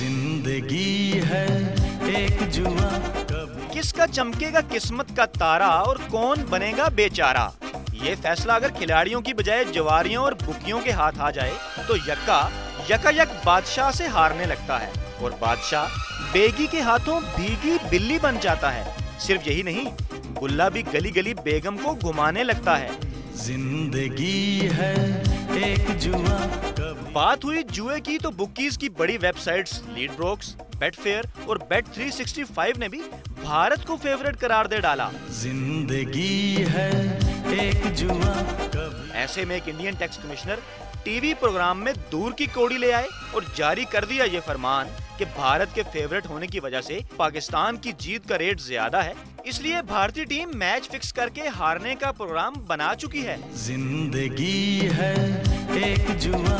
जिंदगी है एक जुआ। किसका चमकेगा किस्मत का तारा और कौन बनेगा बेचारा, ये फैसला अगर खिलाड़ियों की बजाय जवारियों और बुकियों के हाथ आ जाए तो यकायक बादशाह से हारने लगता है और बादशाह बेगी के हाथों भीगी बिल्ली बन जाता है। सिर्फ यही नहीं, गुल्ला भी गली गली बेगम को घुमाने लगता है। जिंदगी है एक जुआ। बात हुई जुए की तो बुकीज की बड़ी वेबसाइट्स लीडब्रोक्स, बेटफेयर और Bet365 ने भी भारत को फेवरेट करार दे डाला। जिंदगी है एक जुआ। ऐसे में एक Indian tax commissioner TV programme में दूर की कौड़ी ले आए और जारी कर दिया ये फरमान कि भारत के फेवरेट होने की वजह से पाकिस्तान की जीत का रेट ज्यादा है, इसलिए भारतीय टीम मैच फिक्स करके हारने का प्रोग्राम बना चुकी है। जिंदगी है एक जुआ।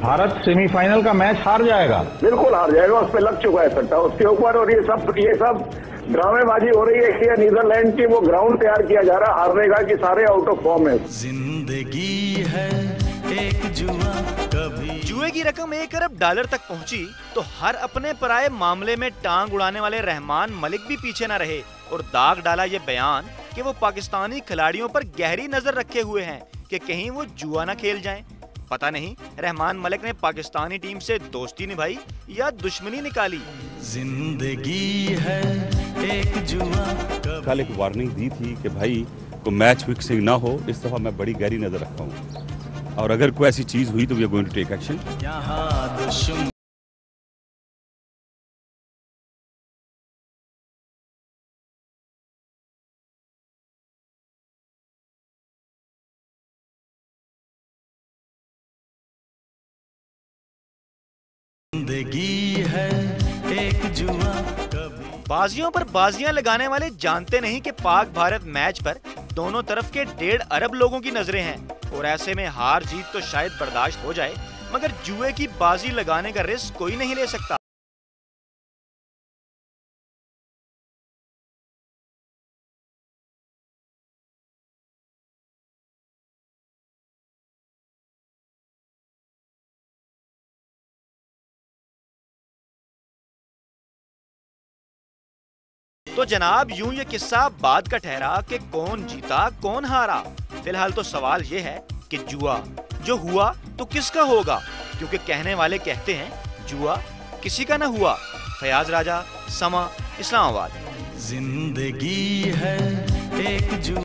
भारत सेमीफाइनल का मैच हार जाएगा, बिल्कुल हार जाएगा, उस पर लग चुका है सट्टा उसके ऊपर। और ये सब ड्रामेबाजी हो रही है कि नीदरलैंड की वो ग्राउंड तैयार किया जा रहा है हारने का कि सारे आउट ऑफ फॉर्म है। जिंदगी है एक जुआ। कभी जुए की रकम $1 अरब तक पहुंची तो हर अपने पराये मामले में टांग उड़ाने वाले रहमान मलिक भी पीछे न रहे और दाग डाला ये बयान कि वो पाकिस्तानी खिलाड़ियों पर गहरी नजर रखे हुए हैं कि कहीं वो जुआ न खेल जाएं। पता नहीं रहमान मलिक ने पाकिस्तानी टीम से दोस्ती निभाई या दुश्मनी निकाली। जिंदगी है एक जुआ। कल एक वार्निंग दी थी कि भाई को मैच फिक्सिंग ना हो, इस दफा मैं बड़ी गहरी नजर रखता हूँ और अगर कोई ऐसी चीज हुई तो we are going to take action. यहाँ दुश्मन जिंदगी है एक जुआ। बाजियों पर बाजियां लगाने वाले जानते नहीं कि पाक भारत मैच पर दोनों तरफ के 1.5 अरब लोगों की नजरें हैं और ऐसे में हार जीत तो शायद बर्दाश्त हो जाए, मगर जुए की बाजी लगाने का रिस्क कोई नहीं ले सकता। तो जनाब यूं ये किस्सा बाद का ठहरा कि कौन जीता कौन हारा। फिलहाल तो सवाल ये है कि जुआ जो हुआ तो किसका होगा, क्योंकि कहने वाले कहते हैं जुआ किसी का ना हुआ। फयाज राजा, समा, इस्लामाबाद। जिंदगी है एक जुआ।